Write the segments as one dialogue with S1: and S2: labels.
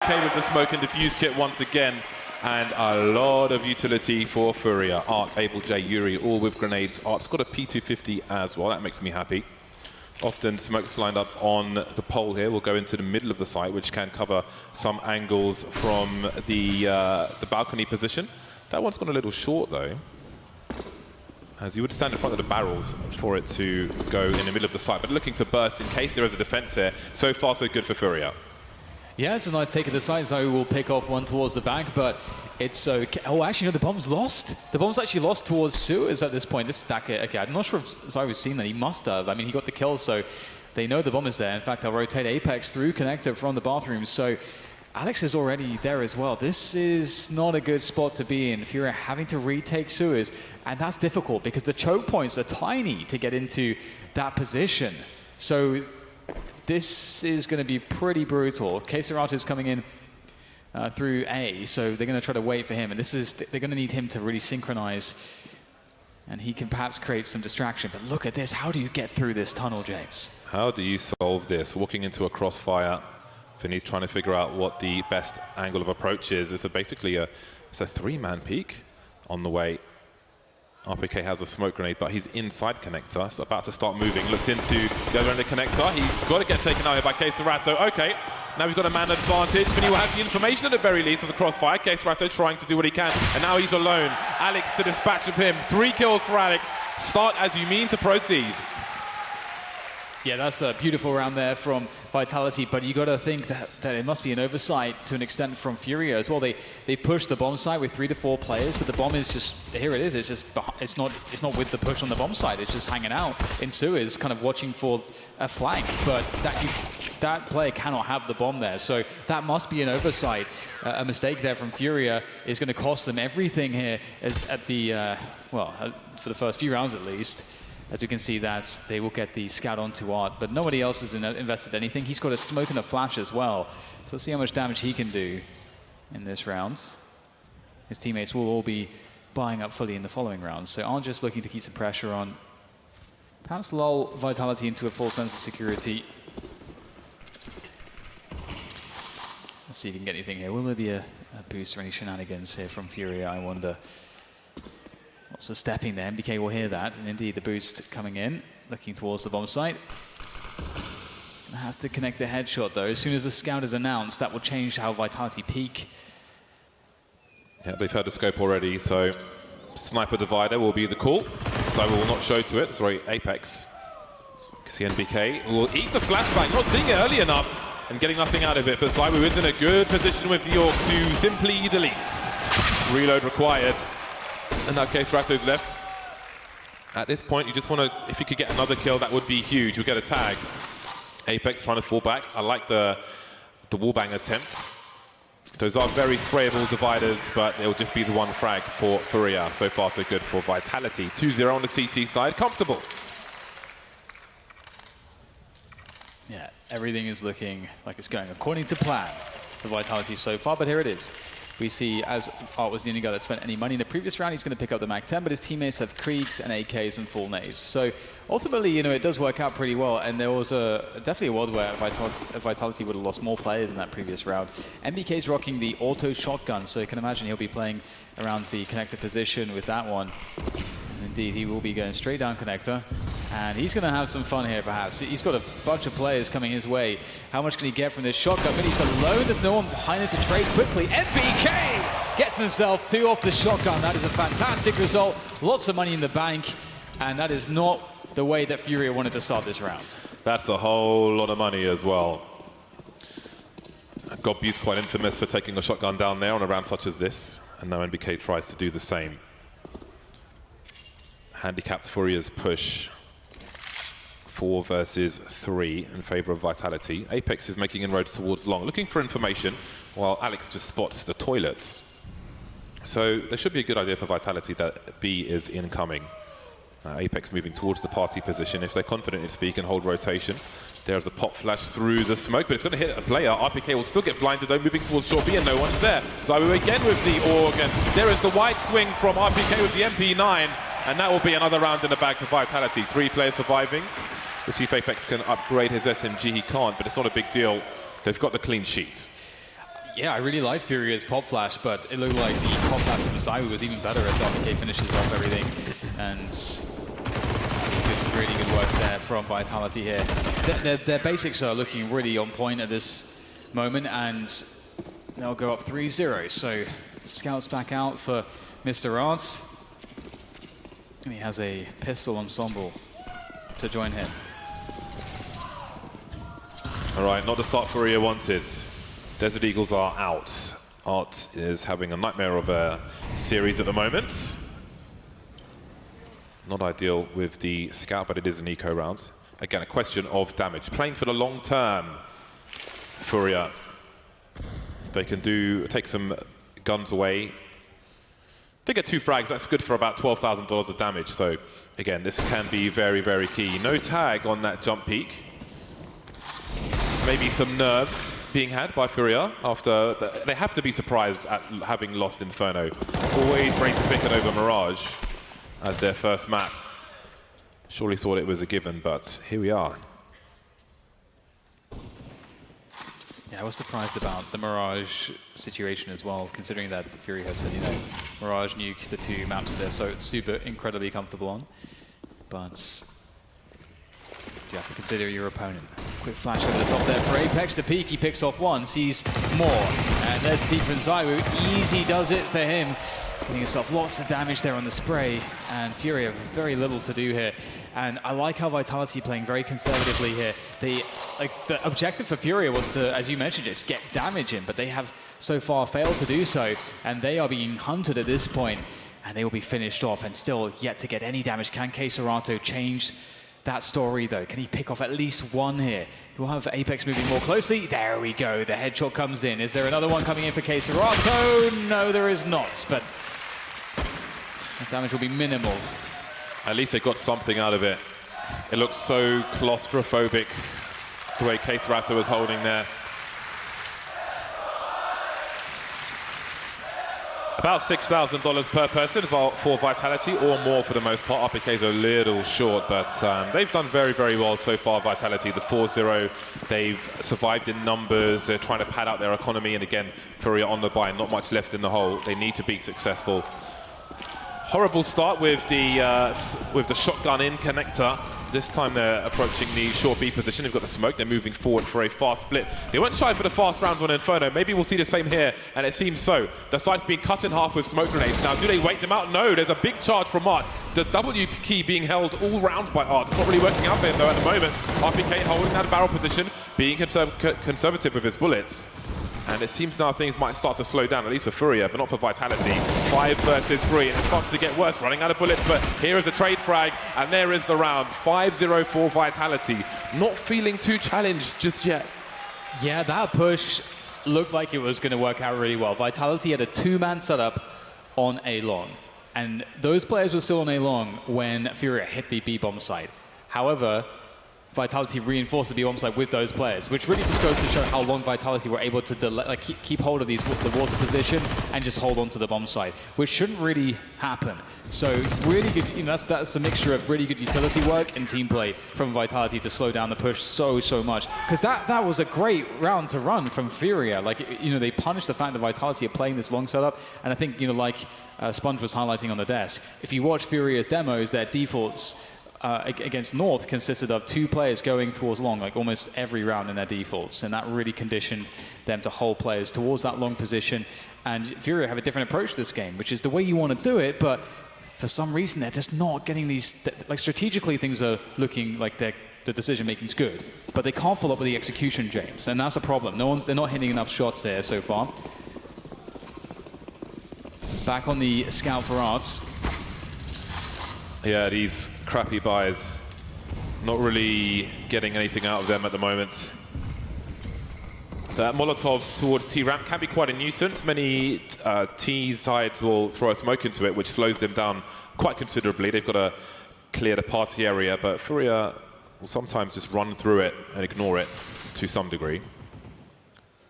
S1: RPK with the smoke and diffuse kit once again. And a lot of utility for FURIA. Art, Abel, J, Yuri, all with grenades. Art's got a P250 as well. That makes me happy. Often smokes lined up on the pole here will go into the middle of the site, which can cover some angles from the balcony position. That one's gone a little short though, as you would stand in front of the barrels for it to go in the middle of the site, but looking to burst in case there is a defense here. So far, so good for FURIA.
S2: Yeah, it's a nice take of the side. Zoe will pick off one towards the back, but it's okay. Oh, actually, no, the bomb's lost. The bomb's actually lost towards sewers at this point. This stack, okay, I'm not sure if Zoe was seen that. He must have. I mean, he got the kill, so they know the bomb is there. In fact, they'll rotate Apex through connector from the bathroom. So Alex is already there as well. This is not a good spot to be in. FURIA having to retake sewers, and that's difficult because the choke points are tiny to get into that position. So this is going to be pretty brutal. K-Serrato is coming in through A, so they're going to try to wait for him, and they're going to need him to really synchronize, and he can perhaps create some distraction. But look at this. How do you get through this tunnel, James?
S1: How do you solve this? Walking into a crossfire. Finney's trying to figure out what the best angle of approach is. It's basically a three-man peak on the way. RPK has a smoke grenade, but he's inside connector, so about to start moving. Looked into the other end of connector. He's got to get taken out here by K-Serrato. Okay, now we've got a man advantage. Finney will have the information at the very least of the crossfire. K-Serrato trying to do what he can, and now he's alone. Alex to dispatch of him. 3 kills for Alex. Start as you mean to proceed.
S2: Yeah, that's a beautiful round there from Vitality, but you got to think that it must be an oversight to an extent from FURIA as well. They pushed the bomb site with 3 to 4 players, but the bomb is just, here it is. It's just, it's not with the push on the bomb site. It's just hanging out in sewers, kind of watching for a flank. But that player cannot have the bomb there, so that must be an oversight. A mistake there from FURIA is going to cost them everything here. At the for the first few rounds at least. As you can see, that they will get the scout onto Art, but nobody else has invested anything. He's got a smoke and a flash as well. So let's see how much damage he can do in this round. His teammates will all be buying up fully in the following rounds. So Art just looking to keep some pressure on. Perhaps lull Vitality into a full sense of security. Let's see if he can get anything here. Will there be a boost or any shenanigans here from FURIA, I wonder? Lots of stepping there. MBK will hear that, and indeed the boost coming in, looking towards the bomb site. Gonna have to connect the headshot though. As soon as the scout is announced, that will change how Vitality peak.
S1: Yeah, they've heard the scope already, so sniper divider will be the call. So we will not show to it. Sorry, Apex. Because the NBK will eat the flashbang, not seeing it early enough and getting nothing out of it. But Zywoo is in a good position with the York to simply delete. Reload required. And now K-Serrato's left. At this point, you just want to, if you could get another kill, that would be huge. You'll get a tag. Apex trying to fall back. I like the wallbang attempt. Those are very sprayable dividers, but it'll just be the one frag for FURIA. So far, so good for Vitality. 2-0 on the CT side. Comfortable.
S2: Yeah, everything is looking like it's going according to plan for Vitality so far, but here it is. We see, as Art was the only guy that spent any money in the previous round, he's going to pick up the MAC-10, but his teammates have Kriegs and AKs and full nades. So ultimately, you know, it does work out pretty well, and there was definitely a world where Vitality would have lost more players in that previous round. MBK's rocking the auto shotgun, so you can imagine he'll be playing around the connector position with that one. And indeed, he will be going straight down connector. And he's going to have some fun here, perhaps. He's got a bunch of players coming his way. How much can he get from this shotgun? But he's alone. There's no one behind him to trade quickly. MBK gets himself 2 off the shotgun. That is a fantastic result. Lots of money in the bank. And that is not the way that FURIA wanted to start this round.
S1: That's a whole lot of money as well. Godbu's quite infamous for taking a shotgun down there on a round such as this. And now NBK tries to do the same. Handicapped FURIA's push. 4 versus 3 in favor of Vitality. Apex is making inroads towards long, looking for information, while Alex just spots the toilets. So there should be a good idea for Vitality that B is incoming. Apex moving towards the party position. If they're confident in speed, can hold rotation. There's the pop flash through the smoke, but it's going to hit a player. RPK will still get blinded though, moving towards short B, and no one's there. Zywoo again with the AUG, and there is the wide swing from RPK with the MP9, and that will be another round in the bag for Vitality. 3 players surviving. We'll see if Apex can upgrade his SMG. He can't, but it's not a big deal. They've got the clean sheet.
S2: Yeah, I really liked Furia's pop flash, but it looked like the pop flash from Zywoo was even better as RPK finishes off everything. And some really good work there from Vitality here. Their basics are looking really on point at this moment, and they'll go up 3-0. So Scouts back out for Mr. Arts. And he has a pistol ensemble to join him.
S1: All right, not the start FURIA wanted. Desert Eagles are out. Art is having a nightmare of a series at the moment. Not ideal with the Scout, but it is an eco round. Again, a question of damage. Playing for the long term, FURIA. They can take some guns away. They get 2 frags, that's good for about $12,000 of damage. So again, this can be very, very key. No tag on that jump peak. Maybe some nerves being had by FURIA after they have to be surprised at having lost Inferno. Always ready to pick it over Mirage as their first map. Surely thought it was a given, but here we are.
S2: Yeah, I was surprised about the Mirage situation as well, considering that FURIA has said, you know, Mirage nukes the 2 maps there, so it's super incredibly comfortable on. But you have to consider your opponent. Quick flash over the top there for Apex. The peek, he picks off 1, sees more. And there's the peek from Zywoo. Easy does it for him. Getting himself lots of damage there on the spray. And FURIA have very little to do here. And I like how Vitality playing very conservatively here. The objective for FURIA was to, as you mentioned, just get damage in. But they have so far failed to do so. And they are being hunted at this point. And they will be finished off and still yet to get any damage. Can K-Serato change that story, though? Can he pick off at least 1 here? We'll have Apex moving more closely. There we go. The headshot comes in. Is there another one coming in for K-Serato? No, there is not. But the damage will be minimal.
S1: At least they got something out of it. It looks so claustrophobic, the way K-Serato was holding there. About $6,000 per person for Vitality, or more for the most part. RPK's a little short, but they've done very, very well so far, Vitality. The 4-0, they've survived in numbers. They're trying to pad out their economy, and again, FURIA on the buy, not much left in the hole. They need to be successful. Horrible start with the shotgun in connector. This time they're approaching the short B position. They've got the smoke. They're moving forward for a fast split. They went shy for the fast rounds on Inferno. Maybe we'll see the same here, and it seems so. The site's being cut in half with smoke grenades. Now, do they wait them out? No, there's a big charge from Art. The W key being held all rounds by Art. It's not really working out there, though, at the moment. RPK holding that barrel position, being conservative with his bullets. And it seems now things might start to slow down, at least for FURIA, but not for Vitality. 5 versus 3, and it starts to get worse, running out of bullets, but here is a trade frag, and there is the round. 5-0 for Vitality. Not feeling too challenged just yet.
S2: Yeah, that push looked like it was going to work out really well. Vitality had a 2-man setup on A long, and those players were still on A long when FURIA hit the B-bomb site. However, Vitality reinforced the B-bomb site with those players, which really just goes to show how long Vitality were able to delay, keep hold of the water position and just hold on to the bomb site, which shouldn't really happen. So really good, you know, that's a mixture of really good utility work and team play from Vitality to slow down the push so much. Because that was a great round to run from FURIA. Like, you know, they punished the fact that Vitality are playing this long setup, and I think, you know, like Sponge was highlighting on the desk, if you watch FURIA's demos, their defaults against North consisted of 2 players going towards long, like almost every round in their defaults, and that really conditioned them to hold players towards that long position. And FURIA have a different approach to this game, which is the way you want to do it, but for some reason they're just not getting these, like strategically things are looking like the decision making is good, but they can't follow up with the execution, James, and that's a problem. They're not hitting enough shots there so far. Back on the scout for Arts.
S1: Yeah, these crappy buys, not really getting anything out of them at the moment. That Molotov towards T-ramp can be quite a nuisance. Many T sides will throw a smoke into it, which slows them down quite considerably. They've got to clear the party area, but FURIA will sometimes just run through it and ignore it to some degree.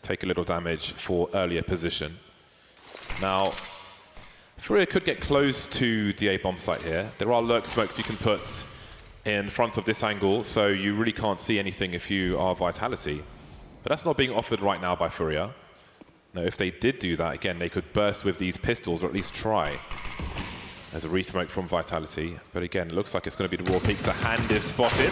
S1: Take a little damage for earlier position. Now, FURIA could get close to the A-bomb site here. There are lurk smokes you can put in front of this angle, so you really can't see anything if you are Vitality. But that's not being offered right now by FURIA. Now, if they did do that, again, they could burst with these pistols, or at least try. There's a re-smoke from Vitality, but again, it looks like it's going to be the raw peaks. A hand is spotted,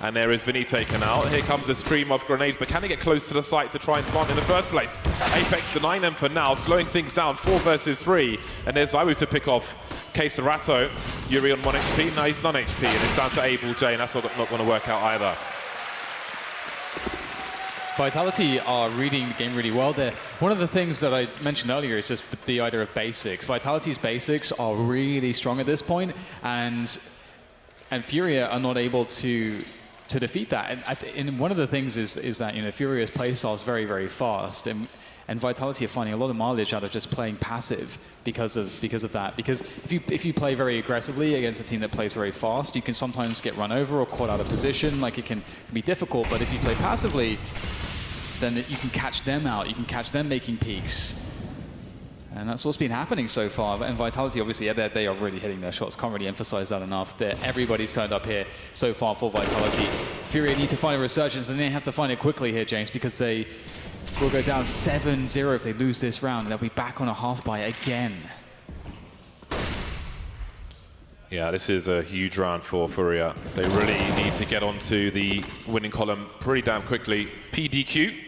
S1: and there is Vinny taken out. Here comes a stream of grenades, but can they get close to the site to try and plant in the first place? Apex denying them for now, slowing things down, 4 versus 3. And there's Zaiwu to pick off Keisarato. Yuri on 1 HP, now he's non-HP, and it's down to Abel J, and that's not going to work out either.
S2: Vitality are reading the game really well there. One of the things that I mentioned earlier is just the idea of basics. Vitality's basics are really strong at this point, and FURIA are not able to defeat that. And one of the things is that, you know, FURIA's playstyle is very, very fast, and Vitality are finding a lot of mileage out of just playing passive because of that. Because if you play very aggressively against a team that plays very fast, you can sometimes get run over or caught out of position. Like, it can be difficult. But if you play passively, then you can catch them out. You can catch them making peaks. And that's what's been happening so far. And Vitality, obviously, they are really hitting their shots. Can't really emphasize that enough. Everybody's turned up here so far for Vitality. FURIA need to find a resurgence, and they have to find it quickly here, James, because they will go down 7-0 if they lose this round. They'll be back on a half buy again.
S1: Yeah, this is a huge round for FURIA. They really need to get onto the winning column pretty damn quickly. PDQ.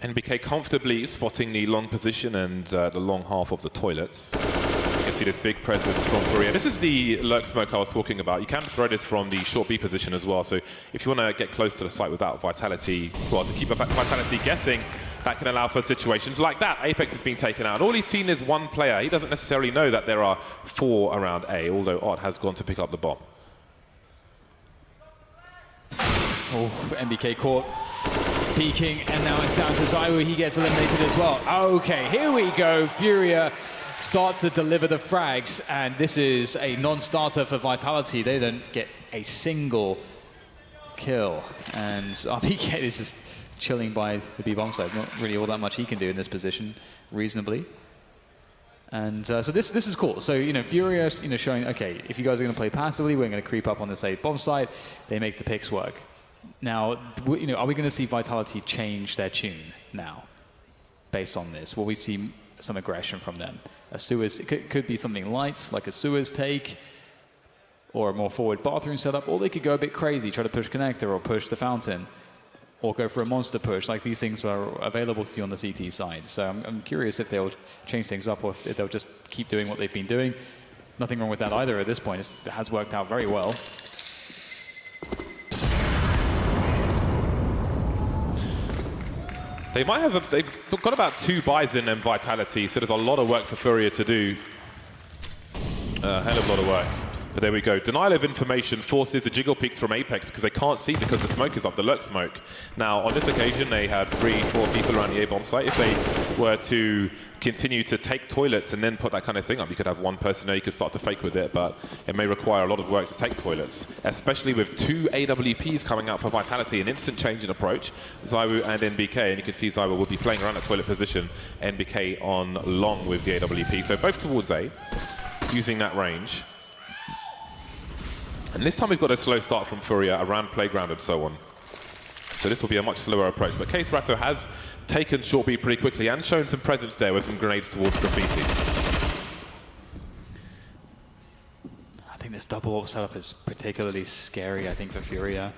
S1: NBK comfortably spotting the long position and the long half of the toilets. You can see this big presence from FURIA. This is the lurk smoke I was talking about. You can throw this from the short B position as well. So if you want to get close to the site without Vitality, well, to keep Vitality guessing, that can allow for situations like that. Apex is being taken out. All he's seen is one player. He doesn't necessarily know that there are 4 around A, although Art has gone to pick up the bomb.
S2: Oh, NBK caught peeking, and now it's down to Zaiwu. He gets eliminated as well. Okay, here we go. FURIA start to deliver the frags, and this is a non-starter for Vitality. They don't get a single kill, and RPK is just chilling by the B bomb side. Not really all that much he can do in this position, reasonably. And so this is cool. So, you know, FURIA, you know, showing, okay, if you guys are going to play passively, we're going to creep up on this A bomb side. They make the picks work. Now, you know, are we going to see Vitality change their tune now, based on this? Will we see some aggression from them? A Suez, it could be something light, like a Suez take, or a more forward bathroom setup, or they could go a bit crazy, try to push connector or push the fountain, or go for a monster push. Like, these things are available to you on the CT side. So I'm curious if they'll change things up, or if they'll just keep doing what they've been doing. Nothing wrong with that either at this point. It has worked out very well.
S1: They might have they've got about 2 buys in them, Vitality, so there's a lot of work for FURIA to do. A hell of a lot of work. But there we go. Denial of information forces the jiggle peaks from Apex because they can't see because the smoke is up, the lurk smoke. Now, on this occasion, they had 3-4 people around the A-bomb site. If they were to continue to take toilets and then put that kind of thing up, you could have one person there, you could start to fake with it, but it may require a lot of work to take toilets, especially with 2 AWPs coming out for Vitality, an instant change in approach, Zaiwu and NBK, and you can see Zaiwu will be playing around that toilet position, NBK on long with the AWP. So both towards A, using that range. And this time we've got a slow start from FURIA around playground and so on. So this will be a much slower approach. But Keisarato has taken short B pretty quickly and shown some presence there with some grenades towards Graffiti.
S2: I think this double ult setup is particularly scary, I think, for FURIA.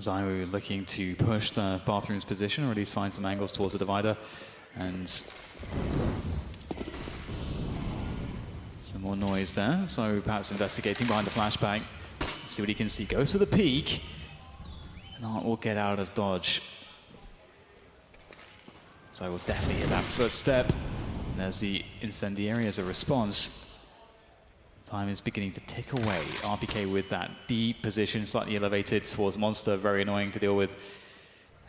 S2: Zaiwu looking to push the bathroom's position, or at least find some angles towards the divider. And some more noise there, so perhaps investigating behind the flashbang. See what he can see. Goes to the peak, and Art will get out of dodge. So I will definitely hit that footstep. And there's the incendiary as a response. Time is beginning to tick away. RPK with that D position, slightly elevated towards Monster, very annoying to deal with.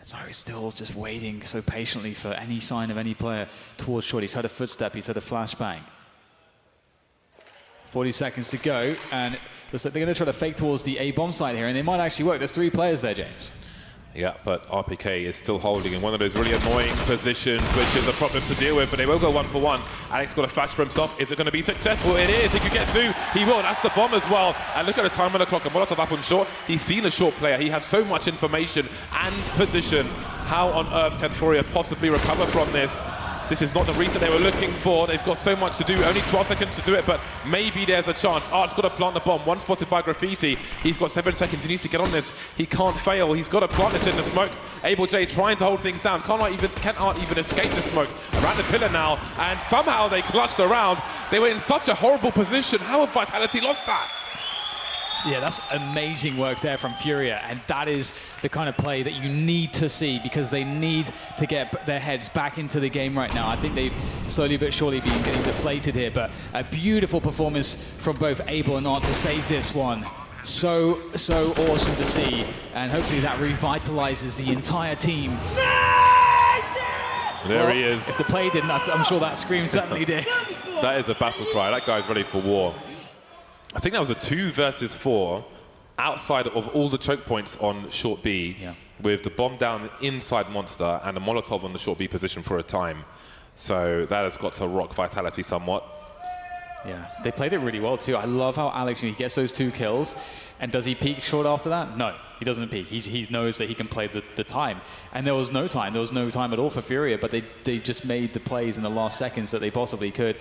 S2: So he's still just waiting so patiently for any sign of any player towards short. He's had a footstep, he's had a flashbang. 40 seconds to go, and looks like they're going to try to fake towards the A-bomb site here, and it might actually work. There's 3 players there, James.
S1: Yeah, but RPK is still holding in one of those really annoying positions, which is a problem to deal with, but they will go 1 for 1. Alex got a flash for himself. Is it going to be successful? It is. He could get 2. He will. That's the bomb as well. And look at the time on the clock. And Molotov up on short. He's seen a short player. He has so much information and position How on earth can FURIA possibly recover from this? This is not the reset they were looking for. They've got so much to do, only 12 seconds to do it, but maybe there's a chance. Art's got to plant the bomb. One spotted by Graffiti. He's got 7 seconds. He needs to get on this. He can't fail. He's got to plant this in the smoke. Able J trying to hold things down. Can Art even escape the smoke? Around the pillar now, and somehow they clutched around. They were in such a horrible position. How have Vitality lost that?
S2: Yeah, that's amazing work there from FURIA, and that is the kind of play that you need to see because they need to get their heads back into the game right now. I think they've slowly but surely been getting deflated here, but a beautiful performance from both Abel and Art to save this one. So awesome to see, and hopefully that revitalizes the entire team.
S1: There he is.
S2: If the play didn't, I'm sure that scream certainly did.
S1: That is a battle cry. That guy's ready for war. I think that was a 2 versus 4 outside of all the choke points on short B, with the bomb down inside Monster and a Molotov on the short B position for a time. So that has got to rock Vitality somewhat.
S2: Yeah, they played it really well too. I love how Alex, he gets those 2 kills, and does he peek short after that? No, he doesn't peek. He knows that he can play the time. And there was no time. There was no time at all for FURIA, but they just made the plays in the last seconds that they possibly could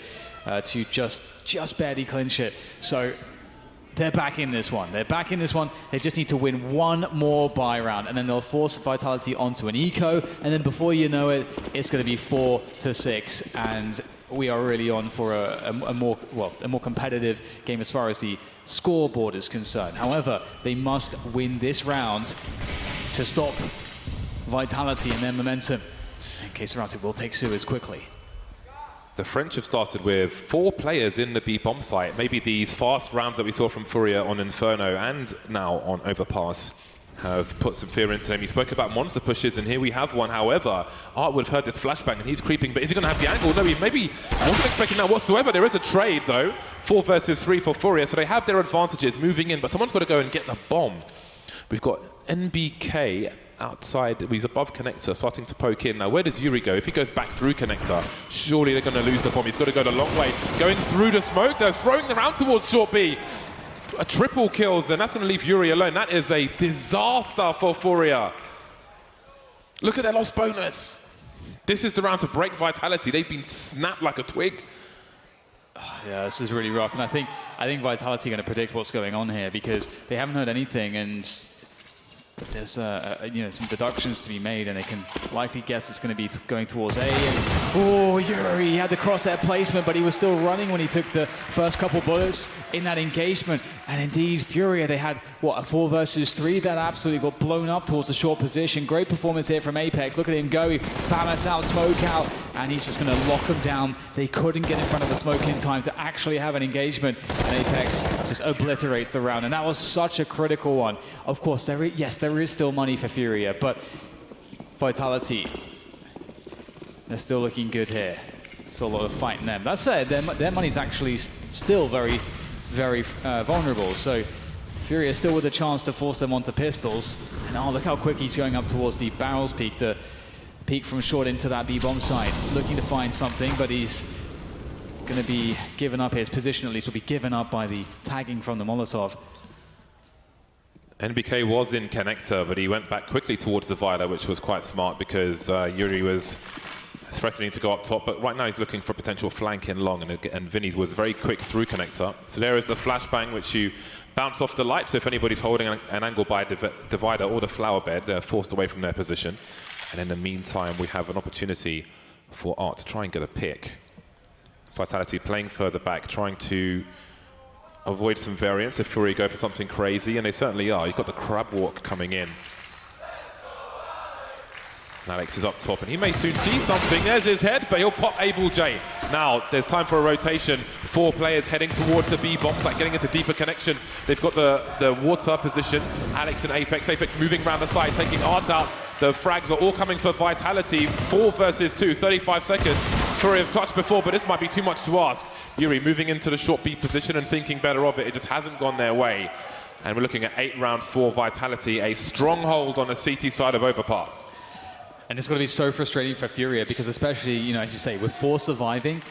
S2: to just barely clinch it. So they're back in this one. They're back in this one. They just need to win one more buy round, and then they'll force Vitality onto an eco, and then before you know it, it's going to be 4-6, and we are really on for a more competitive game as far as the scoreboard is concerned. However, they must win this round to stop Vitality and their momentum, in case Vitality will take sewers quickly.
S1: The French have started with 4 players in the B bomb site. Maybe these fast rounds that we saw from FURIA on Inferno and now on Overpass have put some fear into them. You spoke about monster pushes, and here we have one. However, Art would have heard this flashbang, and he's creeping, but is he going to have the angle? No, he maybe wasn't expecting that whatsoever. There is a trade, though. 4 versus 3 for FURIA, so they have their advantages moving in, but someone's got to go and get the bomb. We've got NBK outside. He's above connector, starting to poke in. Now, where does Yuri go? If he goes back through connector, surely they're going to lose the bomb. He's got to go the long way. Going through the smoke, they're throwing around towards short B. A triple kills, then that's going to leave Yuri alone. That is a disaster for FURIA. Look at their lost bonus. This is the round to break Vitality. They've been snapped like a twig.
S2: Yeah, this is really rough, and I think Vitality are going to predict what's going on here because they haven't heard anything, and there's some deductions to be made, and they can likely guess it's going to be going towards A. And, oh, Yuri, he had the crosshair placement, but he was still running when he took the first couple bullets in that engagement. And indeed, FURIA, they had, what, a 4 versus 3 that absolutely got blown up towards the short position. Great performance here from Apex. Look at him go. He Famas out, smoke out, and he's just going to lock them down. They couldn't get in front of the smoke in time to actually have an engagement. And Apex just obliterates the round. And that was such a critical one. Of course, there is still money for FURIA, but Vitality, they're still looking good here. Still a lot of fight in them. That said, their money's actually still very, very vulnerable. So FURIA still with a chance to force them onto pistols. And oh, look how quick he's going up towards the barrels peak, the peek from short into that B-bomb site. Looking to find something, but he's going to be given up. His position at least will be given up by the tagging from the Molotov.
S1: NBK was in connector, but he went back quickly towards the Divider, which was quite smart because Yuri was threatening to go up top, but right now he's looking for potential flank in long, and Vinny was very quick through connector. So there is the flashbang, which you bounce off the light, so if anybody's holding an angle by Divider or the flower bed, they're forced away from their position. And in the meantime, we have an opportunity for Art to try and get a pick. Vitality playing further back, trying to avoid some variance if FURIA go for something crazy, and they certainly are. You've got the crab walk coming in. Alex is up top, and he may soon see something. There's his head, but he'll pop Abel J. Now, there's time for a rotation. 4 players heading towards the B bombs, like getting into deeper connections. They've got the water position. Alex and Apex. Apex moving around the side, taking Art out. The frags are all coming for Vitality. 4 versus 2, 35 seconds. FURIA have touched before, but this might be too much to ask. Yuri moving into the short B position and thinking better of it. It just hasn't gone their way. And we're looking at 8 rounds for Vitality. A stronghold on the CT side of Overpass.
S2: And it's going to be so frustrating for FURIA because especially, as you say, with 4 surviving,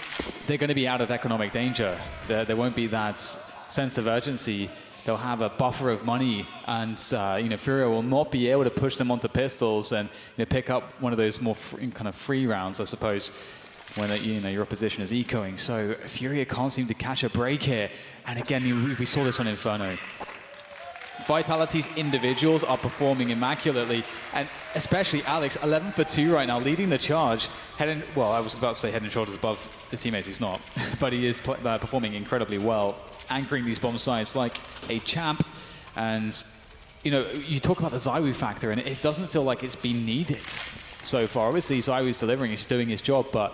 S2: they're going to be out of economic danger. There won't be that sense of urgency they'll have a buffer of money, and FURIA will not be able to push them onto pistols and pick up one of those more kind of free rounds, I suppose, when your opposition is ecoing. So FURIA can't seem to catch a break here, and again we saw this on Inferno. Vitality's individuals are performing immaculately, and especially Alex, 11 for 2 right now, leading the charge. Well, I was about to say head and shoulders above his teammates, he's not, but he is performing incredibly well, anchoring these bomb sites like a champ. And you talk about the ZywOo factor, and it doesn't feel like it's been needed so far. Obviously, ZywOo's delivering, he's doing his job, but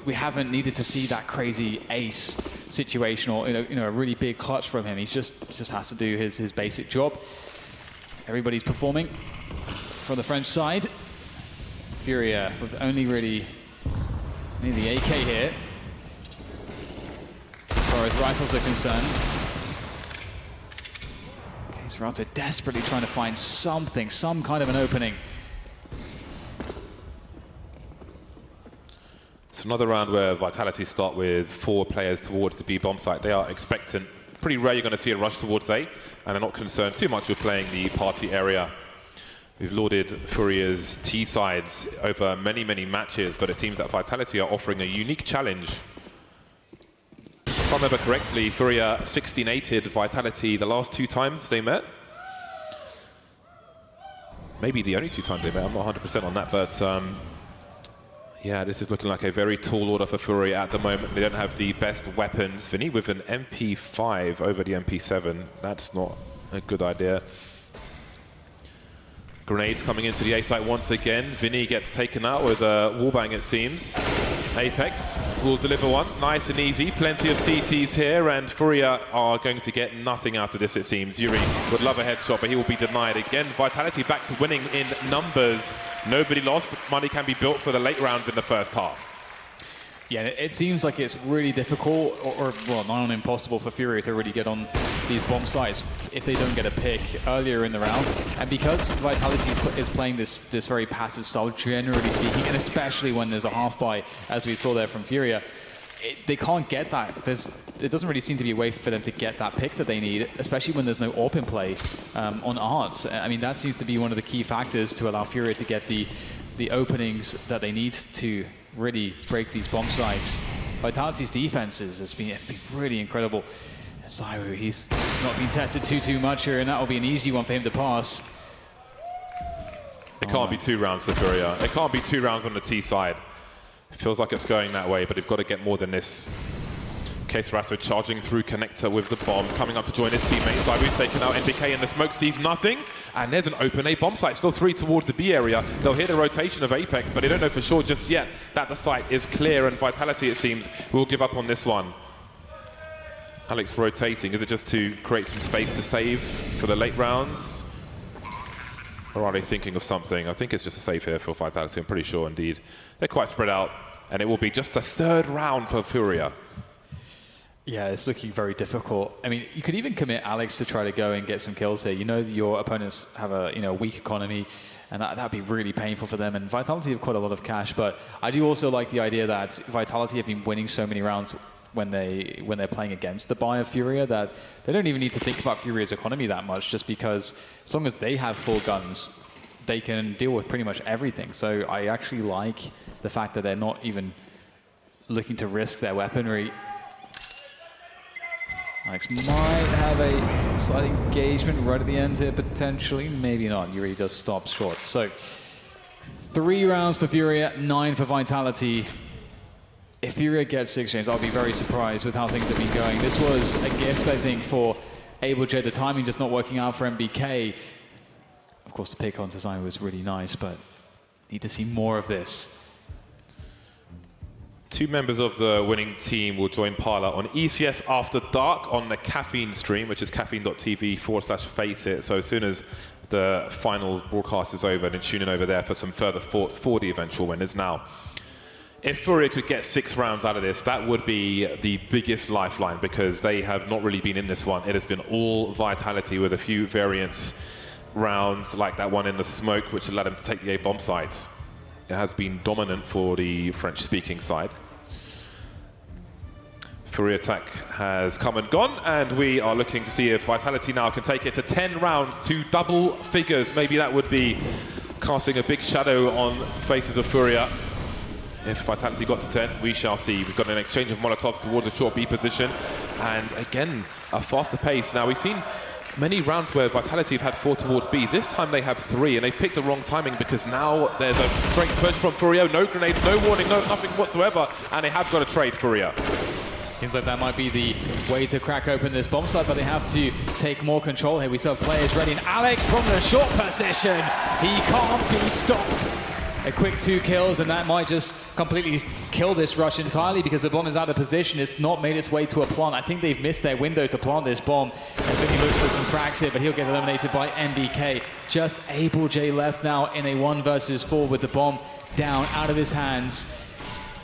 S2: we haven't needed to see that crazy ace situation or a really big clutch from him. He just has to do his basic job. Everybody's performing from the French side. FURIA with only really the AK here, as far as rifles are concerned. Okay, Zerato desperately trying to find something, some kind of an opening.
S1: It's another round where Vitality start with 4 players towards the B bomb site. They are expectant. Pretty rare you're going to see a rush towards A, and they're not concerned too much with playing the party area. We've lauded FURIA's T sides over many, many matches, but it seems that Vitality are offering a unique challenge. If I remember correctly, FURIA 16-8'd Vitality the last 2 times they met. Maybe the only 2 times they met, I'm not 100% on that, but yeah, this is looking like a very tall order for FURIA at the moment. They don't have the best weapons. Vinny with an MP5 over the MP7. That's not a good idea. Grenades coming into the A site once again. Vinny gets taken out with a wallbang, it seems. Apex will deliver one. Nice and easy. Plenty of CTs here, and FURIA are going to get nothing out of this, it seems. Yuri would love a headshot, but he will be denied again. Vitality back to winning in numbers. Nobody lost. Money can be built for the late rounds in the first half.
S2: Yeah, it seems like it's really difficult, or well, not impossible for FURIA to really get on these bomb sites if they don't get a pick earlier in the round. And because Vitality is playing this very passive style, generally speaking, and especially when there's a half buy, as we saw there from FURIA, they can't get that. It doesn't really seem to be a way for them to get that pick that they need, especially when there's no AWP in play on Arts. I mean, that seems to be one of the key factors to allow FURIA to get the openings that they need to really break these bomb sites. Vitality's defenses has been really incredible. ZywOo, he's not been tested too much here, and that will be an easy one for him to pass.
S1: It can't be 2 rounds for FURIA. It can't be 2 rounds on the T side. It feels like it's going that way, but they've got to get more than this. Zerato charging through connector with the bomb, coming up to join his teammate. ZywOo's taken out. NBK in the smoke sees nothing, and there's an open A bomb site. Still 3 towards the B area. They'll hear the rotation of Apex, but they don't know for sure just yet that the site is clear, and Vitality, it seems, will give up on this one. Alex rotating. Is it just to create some space to save for the late rounds? Or are they thinking of something? I think it's just a save here for Vitality. I'm pretty sure, indeed. They're quite spread out, and it will be just a 3rd round for FURIA.
S2: Yeah, it's looking very difficult. I mean, you could even commit Alex to try to go and get some kills here. You know your opponents have a weak economy, and that'd be really painful for them. And Vitality have quite a lot of cash, but I do also like the idea that Vitality have been winning so many rounds when they're playing against the buy of FURIA that they don't even need to think about FURIA's economy that much, just because as long as they have full guns, they can deal with pretty much everything. So I actually like the fact that they're not even looking to risk their weaponry. Alex might have a slight engagement right at the end here, potentially. Maybe not. Yuri does stop short. So 3 rounds for FURIA, 9 for Vitality. If FURIA gets 6 games, I'll be very surprised with how things have been going. This was a gift, I think, for AbleJ. The timing just not working out for MBK. Of course, the pick on design was really nice, but need to see more of this.
S1: 2 members of the winning team will join Parla on ECS After Dark on the Caffeine stream, which is caffeine.tv/faceit. So as soon as the final broadcast is over, then tune in over there for some further thoughts for the eventual winners. Now, if FURIA could get 6 rounds out of this, that would be the biggest lifeline, because they have not really been in this one. It has been all Vitality with a few variants rounds, like that one in the smoke, which allowed them to take the A bomb sites. It has been dominant for the French-speaking side. FURIA attack has come and gone, and we are looking to see if Vitality now can take it to 10 rounds to double figures. Maybe that would be casting a big shadow on the faces of FURIA. If Vitality got to 10, we shall see. We've got an exchange of Molotovs towards a short B position, and again, a faster pace. Now, we've seen many rounds where Vitality have had 4 towards B. This time they have 3, and they've picked the wrong timing because now there's a straight push from FURIA. No grenades, no warning, no nothing whatsoever, and they have got to trade FURIA.
S2: Seems like that might be the way to crack open this bomb site, but they have to take more control here. We still have players ready, and Alex from the short position. He can't be stopped. A quick 2 kills, and that might just completely kill this rush entirely because the bomb is out of position. It's not made its way to a plant. I think they've missed their window to plant this bomb. As he looks for some frags here, but he'll get eliminated by MBK. Just AbleJ left now in a 1 versus 4 with the bomb down out of his hands.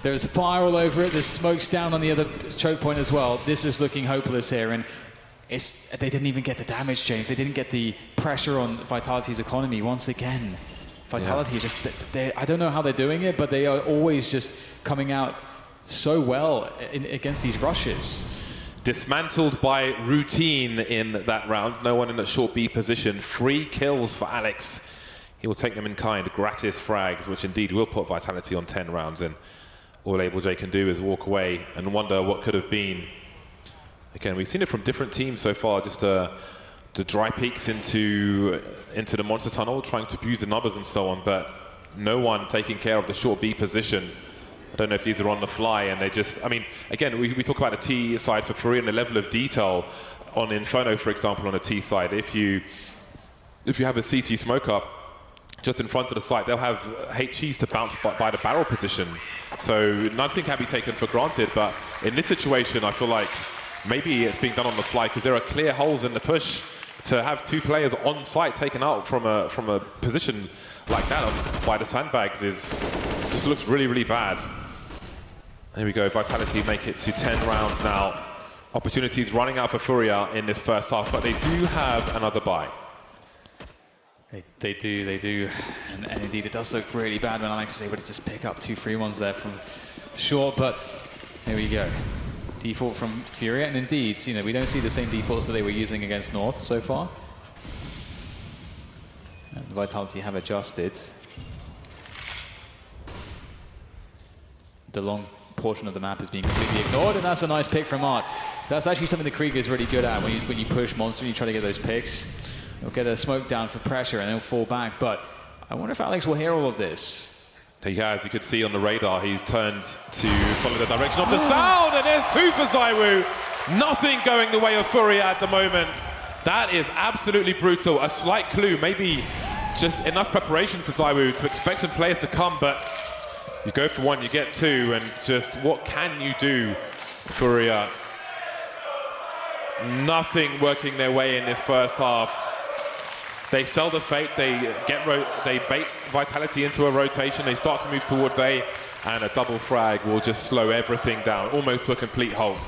S2: There's fire all over it. There's smokes down on the other choke point as well. This is looking hopeless here, and they didn't even get the damage, James. They didn't get the pressure on Vitality's economy once again. Vitality, I don't know how they're doing it, but they are always just coming out so well against these rushes.
S1: Dismantled by routine in that round. No one in that short B position. 3 kills for Alex. He will take them in kind. Gratis frags, which indeed will put Vitality on 10 rounds. And all AbleJ can do is walk away and wonder what could have been. Again, we've seen it from different teams so far. Just the dry peaks into the monster tunnel, trying to abuse the numbers and so on, but no one taking care of the short B position. I don't know if these are on the fly, and they just, I mean, again, we talk about the T side for FURIA and the level of detail on Inferno, for example, on the T side. If you have a CT smoke up just in front of the site, they'll have HEs to bounce by the barrel position. So nothing can be taken for granted, but in this situation, I feel like maybe it's being done on the fly because there are clear holes in the push. To have 2 players on site taken out from a position like that by the sandbags just looks really, really bad. Here we go, Vitality make it to 10 rounds now. Opportunities running out for FURIA in this first half, but they do have another buy.
S2: They do. And indeed, it does look really bad when Alex is able to just pick up 2 free ones there from short, but here we go. Default from FURIA, and indeed, we don't see the same defaults that they were using against North so far. And Vitality have adjusted. The long portion of the map is being completely ignored, and that's a nice pick from Art. That's actually something the Krieg is really good at when you push monster and you try to get those picks. He'll get a smoke down for pressure and he'll fall back, but I wonder if Alex will hear all of this.
S1: Yeah, as you could see on the radar, he's turned to follow the direction of the sound, and there's 2 for ZywOo. Nothing going the way of FURIA at the moment. That is absolutely brutal. A slight clue, maybe just enough preparation for ZywOo to expect some players to come, but you go for 1, you get 2, and just what can you do, FURIA? Nothing working their way in this first half. They sell the fate, they bait Vitality into a rotation, they start to move towards A, and a double frag will just slow everything down, almost to a complete halt.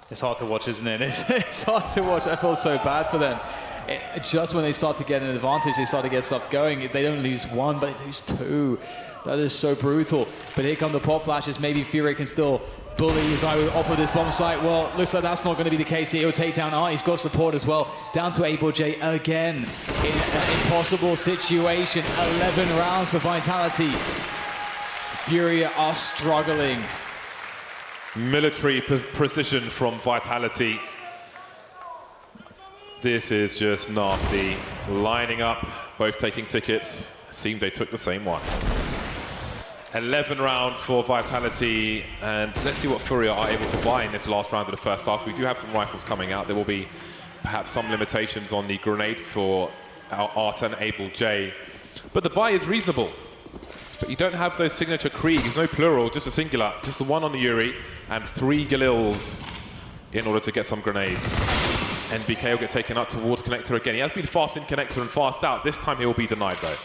S2: It's hard to watch, isn't it? It's hard to watch. I feel so bad for them. Just when they start to get an advantage, they start to get stuff going. They don't lose 1, but they lose 2. That is so brutal. But here come the pop flashes. Maybe FURIA can still bully ZywOo off of this bomb site. Well, looks like that's not going to be the case here. He'll take down Art. He's got support as well. Down to AbleJ again in an impossible situation. 11 rounds for Vitality. FURIA are struggling.
S1: Military precision from Vitality. This is just nasty. Lining up, both taking tickets. Seems they took the same one. 11 rounds for Vitality, and let's see what FURIA are able to buy in this last round of the first half. We do have some rifles coming out. There will be perhaps some limitations on the grenades for Art and AbleJ, but the buy is reasonable. But you don't have those signature Kriegs, no plural, just a singular, just the 1 on the Yuri, and 3 Galils in order to get some grenades. NBK will get taken up towards connector again. He has been fast in connector and fast out. This time he will be denied though.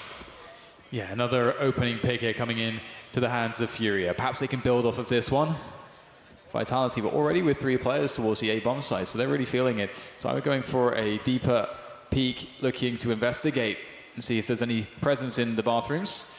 S2: Yeah, another opening pick here coming in to the hands of FURIA. Perhaps they can build off of this one. Vitality, but already with 3 players towards the A bomb site, so they're really feeling it. So I'm going for a deeper peek, looking to investigate and see if there's any presence in the bathrooms.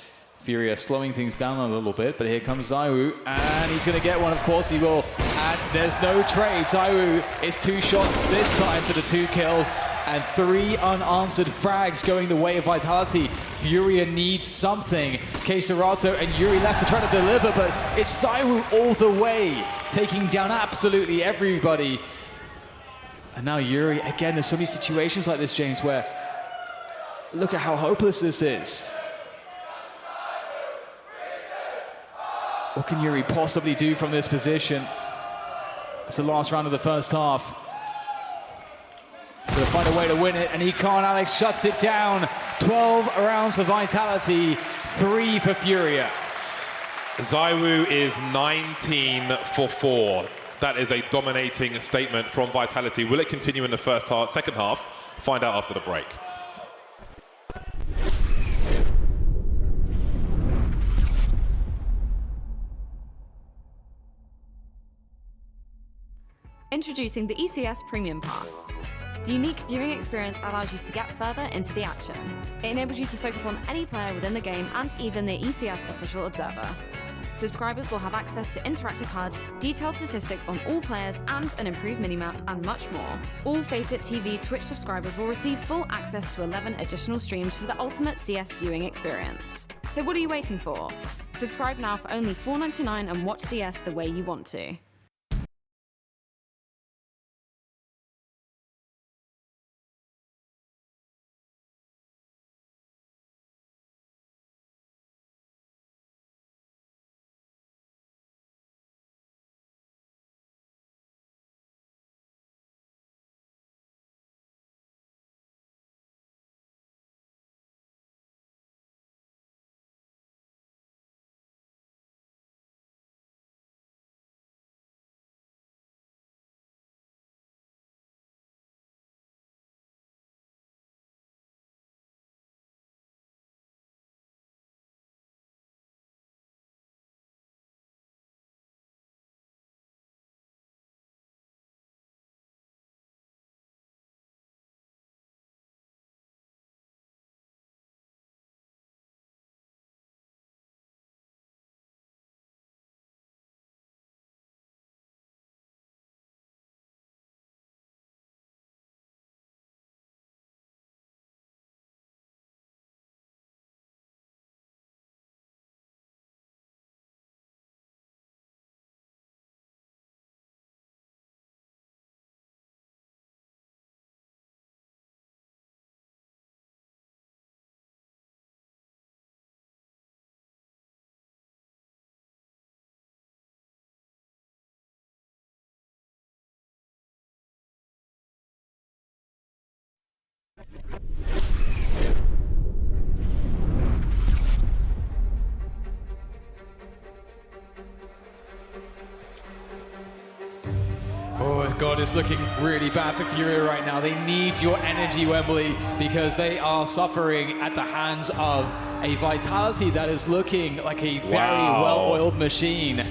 S2: FURIA slowing things down a little bit, but here comes Zaiwu, and he's going to get one, of course he will, and there's no trade. Zaiwu is 2 shots this time for the 2 kills, and 3 unanswered frags going the way of Vitality. FURIA needs something. Keiserato and Yuri left to try to deliver, but it's Zaiwu all the way, taking down absolutely everybody. And now Yuri, again, there's so many situations like this, James, where look at how hopeless this is. What can Yuri possibly do from this position? It's the last round of the first half. He'll find a way to win it, and he can't. Alex shuts it down. 12 rounds for Vitality, 3 for FURIA.
S1: Zaiwu is 19 for 4. That is a dominating statement from Vitality. Will it continue in the second half? Find out after the break.
S3: Introducing the ECS Premium Pass. The unique viewing experience allows you to get further into the action. It enables you to focus on any player within the game and even the ECS official observer. Subscribers will have access to interactive HUD, detailed statistics on all players and an improved minimap, and much more. All Faceit TV Twitch subscribers will receive full access to 11 additional streams for the ultimate CS viewing experience. So what are you waiting for? Subscribe now for only $4.99 and watch CS the way you want to.
S2: Oh God, it's looking really bad for FURIA right now. They need your energy, Wembley, because they are suffering at the hands of a Vitality that is looking like a very well-oiled machine.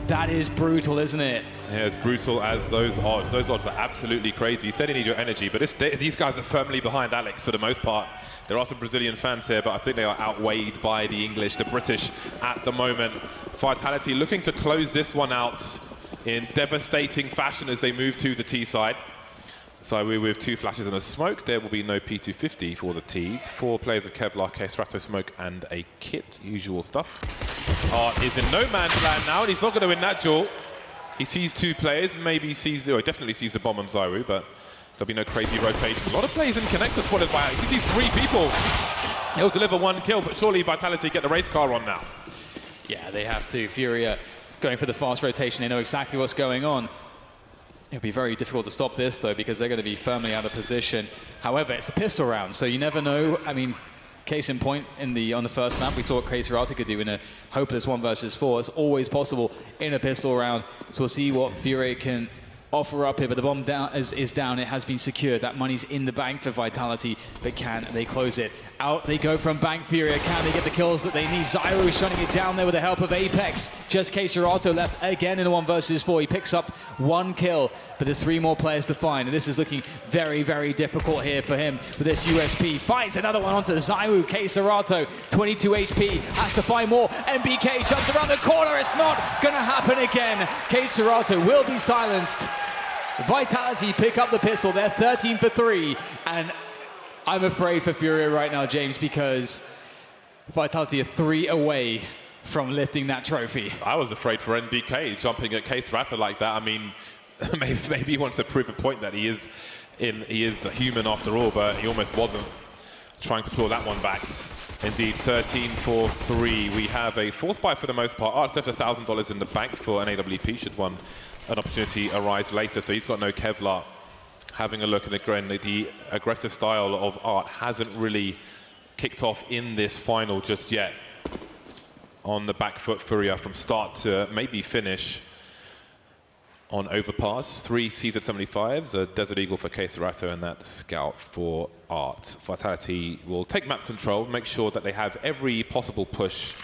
S2: That is brutal, isn't it?
S1: Yeah, it's brutal as those odds. Those odds are absolutely crazy. You said you need your energy, but these guys are firmly behind Alex for the most part. There are some Brazilian fans here, but I think they are outweighed by the English, the British at the moment. Vitality looking to close this one out in devastating fashion as they move to the T side. So we're with 2 flashes and a smoke. There will be no P250 for the Ts. 4 players of Kevlar, Strato Smoke, and a kit. Usual stuff. Art is in no man's land now, and he's not going to win that duel. He sees 2 players, maybe sees, he definitely sees the bomb on Zaiwu, but there'll be no crazy rotation. A lot of players in connector spotted by, he sees 3 people. He'll deliver 1 kill, but surely Vitality get the race car on now.
S2: Yeah, they have to. FURIA going for the fast rotation. They know exactly what's going on. It'll be very difficult to stop this, though, because they're going to be firmly out of position. However, it's a pistol round, so you never know. I mean, case in point, on the first map, we saw what Keiserato could do in a hopeless 1 versus 4. It's always possible in a pistol round. So we'll see what FURIA can offer up here, but the bomb down is down. It has been secured. That money's in the bank for Vitality, but can they close it? Out they go from Bank Furia. Can they get the kills that they need? Zyro is shutting it down there with the help of Apex. Just Keserato left again in a 1 versus 4. He picks up 1 kill, but there's 3 more players to find, and this is looking very, very difficult here for him with this USP. Finds another one onto Zyro. Keserato, 22 HP, has to find more. MBK jumps around the corner. It's not gonna happen again. Keserato will be silenced. Vitality pick up the pistol. They're 13 for 3, and I'm afraid for FURIA right now, James, because Vitality are 3 away from lifting that trophy.
S1: I was afraid for NBK jumping at Keserato like that. I mean, maybe he wants to prove a point that he is a human after all, but he almost wasn't, trying to claw that one back. Indeed, 13 for 3. We have a force buy for the most part. Art's left $1,000 in the bank for an AWP should an opportunity arise later, so he's got no Kevlar. Having a look at the aggressive style of Art hasn't really kicked off in this final just yet. On the back foot, FURIA from start to maybe finish on Overpass. 3 CZ75s, a Desert Eagle for Keserato, and that Scout for Art. Vitality will take map control, make sure that they have every possible push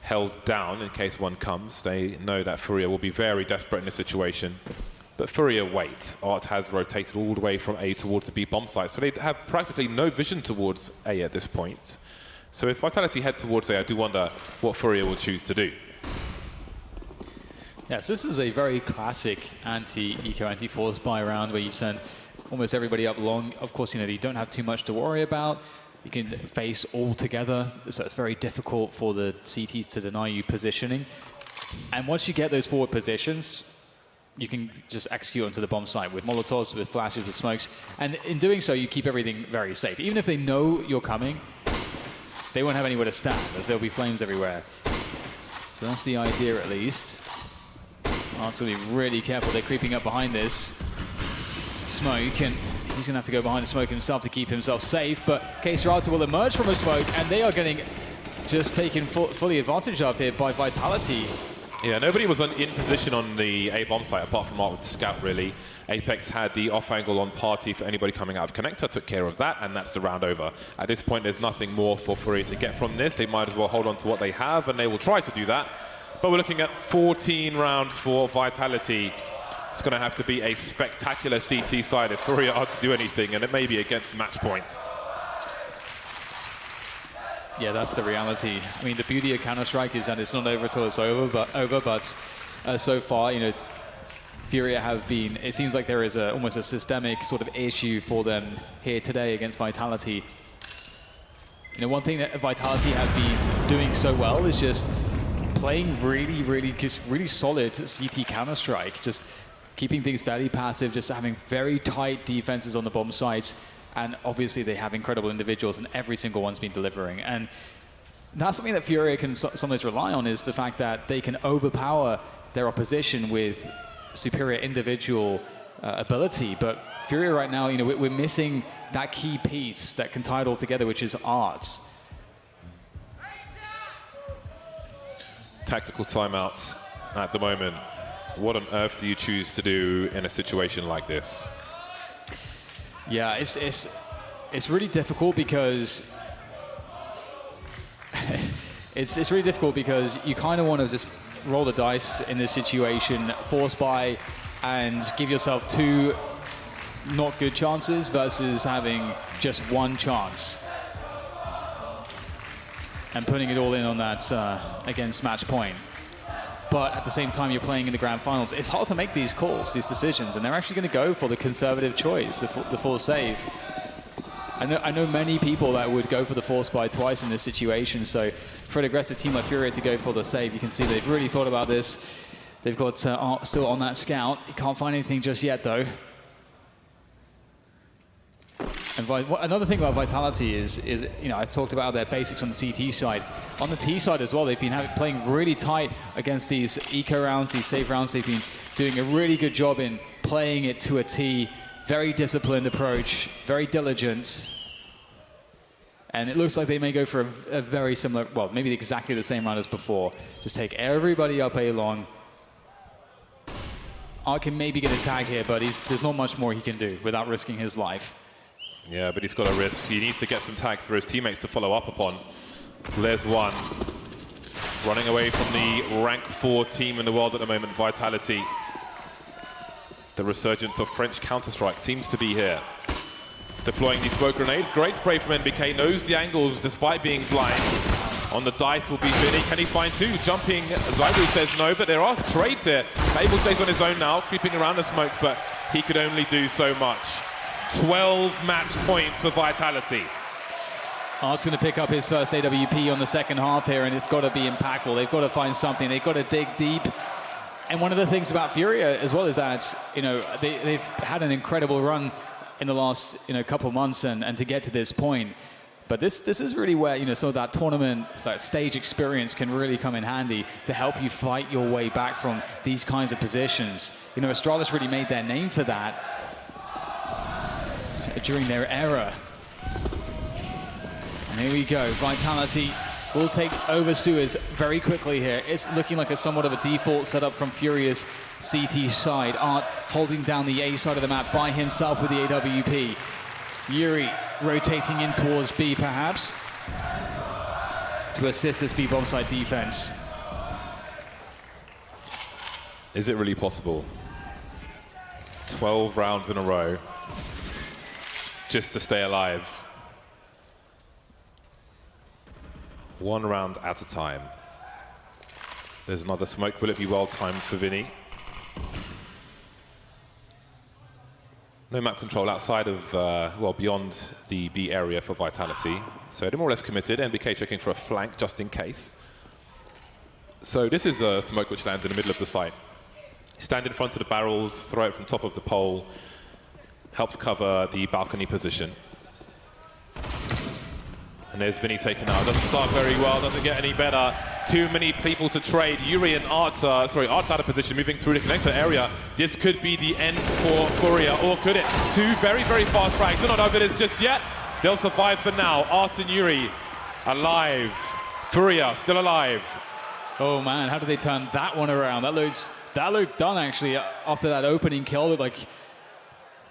S1: held down in case one comes. They know that FURIA will be very desperate in this situation. But FURIA wait. Art has rotated all the way from A towards the B bomb site, so they have practically no vision towards A at this point. So if Vitality head towards A, I do wonder what FURIA will choose to do.
S2: Yes, this is a very classic anti-eco, anti-force buy round where you send almost everybody up long. Of course, you don't have too much to worry about. You can face all together, so it's very difficult for the CTs to deny you positioning. And once you get those forward positions, you can just execute onto the bomb site with Molotovs, with flashes, with smokes. And in doing so, you keep everything very safe. Even if they know you're coming, they won't have anywhere to stand, as there'll be flames everywhere. So that's the idea, at least. Art's going to be really careful. They're creeping up behind this smoke, and he's going to have to go behind the smoke himself to keep himself safe. But Keserato will emerge from a smoke, and they are getting just taken fully advantage of here by Vitality.
S1: Yeah, nobody was in position on the A bomb site apart from Art with the Scout, really. Apex had the off angle on Party for anybody coming out of Connector, took care of that, and that's the round over. At this point, there's nothing more for FURIA to get from this. They might as well hold on to what they have, and they will try to do that. But we're looking at 14 rounds for Vitality. It's going to have to be a spectacular CT side if FURIA are to do anything, and it may be against match points.
S2: Yeah, that's the reality. I mean, the beauty of Counter-Strike is that it's not over till it's over, but so far, FURIA have been, it seems like there is almost a systemic sort of issue for them here today against Vitality. One thing that Vitality have been doing so well is just playing really solid CT Counter-Strike, just keeping things fairly passive, just having very tight defenses on the bomb sites. And obviously they have incredible individuals, and every single one's been delivering. And that's something that FURIA can sometimes rely on, is the fact that they can overpower their opposition with superior individual ability. But FURIA right now, we're missing that key piece that can tie it all together, which is Art.
S1: Tactical timeouts at the moment. What on earth do you choose to do in a situation like this?
S2: Yeah, it's really difficult because it's really difficult because you kind of want to just roll the dice in this situation, force buy, and give yourself 2 not good chances versus having just 1 chance and putting it all in on that against match point. But at the same time, you're playing in the grand finals. It's hard to make these calls, these decisions, and they're actually going to go for the conservative choice, the full save. I know many people that would go for the force buy twice in this situation, so for an aggressive team like FURIA to go for the save, you can see they've really thought about this. They've got Art still on that Scout. He can't find anything just yet, though. And another thing about Vitality is I talked about their basics on the CT side. On the T side as well, they've been playing really tight against these eco rounds, these save rounds. They've been doing a really good job in playing it to a T. Very disciplined approach, very diligent. And it looks like they may go for a very similar, well, maybe exactly the same round as before. Just take everybody up A long. Art can maybe get a tag here, but there's not much more he can do without risking his life.
S1: Yeah, but he's got a risk. He needs to get some tags for his teammates to follow up upon. There's one. Running away from the rank 4 team in the world at the moment, Vitality. The resurgence of French Counter-Strike seems to be here. Deploying these smoke grenades. Great spray from NBK. Knows the angles despite being blind. On the dice will be Vinny. Can he find 2? Jumping, Zybu says no, but there are trades here. Mabel stays on his own now, creeping around the smokes, but he could only do so much. 12 match points for Vitality.
S2: Art's going to pick up his first AWP on the second half here, and it's got to be impactful. They've got to find something. They've got to dig deep. And one of the things about FURIA as well is that, you know, they've had an incredible run in the last, couple months and to get to this point. But this is really where, some of that tournament, that stage experience can really come in handy to help you fight your way back from these kinds of positions. Astralis really made their name for that during their era. And here we go. Vitality will take over Suez very quickly here. It's looking like somewhat of a default setup from Furia's CT side. Art holding down the A side of the map by himself with the AWP. Yuri rotating in towards B, perhaps, to assist this B bomb site defense.
S1: Is it really possible? 12 rounds in a row just to stay alive. 1 round at a time. There's another smoke. Will it be well timed for Vinny? No map control outside of, beyond the B area for Vitality. So they're more or less committed. NBK checking for a flank just in case. So this is a smoke which lands in the middle of the site. Stand in front of the barrels, throw it from top of the pole. Helps cover the balcony position. And there's Vinny taken out. Doesn't start very well, doesn't get any better. Too many people to trade. Yuri and Art's out of position, moving through the connector area. This could be the end for FURIA, or could it? 2 very, very fast frags. They're not over this just yet. They'll survive for now. Art and Yuri alive. FURIA still alive.
S2: Oh man, how did they turn that one around? That looked done actually after that opening kill. Looked like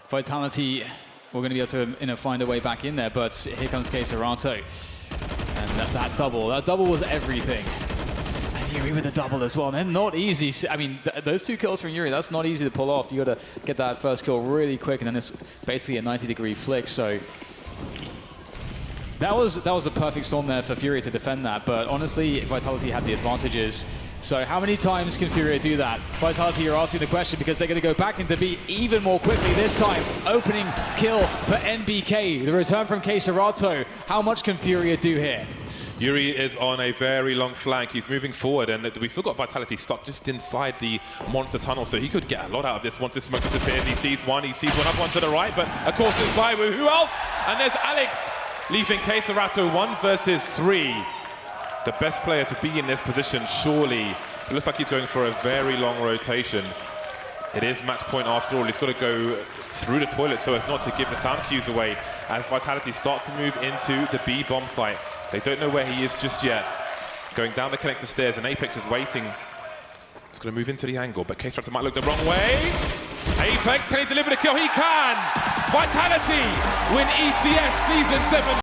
S2: Vitality we're going to be able to find a way back in there, but here comes Keserato. And that double was everything. And Yuri with a double as well. And they're not easy. I mean, those 2 kills from Yuri, that's not easy to pull off. You got to get that first kill really quick, and then it's basically a 90-degree flick. So that was the perfect storm there for FURIA to defend that. But honestly, Vitality had the advantages. So how many times can FURIA do that? Vitality are asking the question because they're going to go back into B even more quickly this time. Opening kill for NBK. The return from Keserato. How much can FURIA do here?
S1: Yuri is on a very long flank. He's moving forward, and we've still got Vitality stuck just inside the monster tunnel, so he could get a lot out of this once this smoke disappears. He sees one up one to the right, but of course it's Zywu. Who else? And there's Alex leaving Keserato 1 versus 3. The best player to be in this position, surely. It looks like he's going for a very long rotation. It is match point after all. He's got to go through the toilet so as not to give the sound cues away as Vitality start to move into the B bomb site. They don't know where he is just yet. Going down the connector stairs, and Apex is waiting. He's going to move into the angle, but Keserato might look the wrong way. Apex, can he deliver the kill? He can! Vitality win ECS Season 7.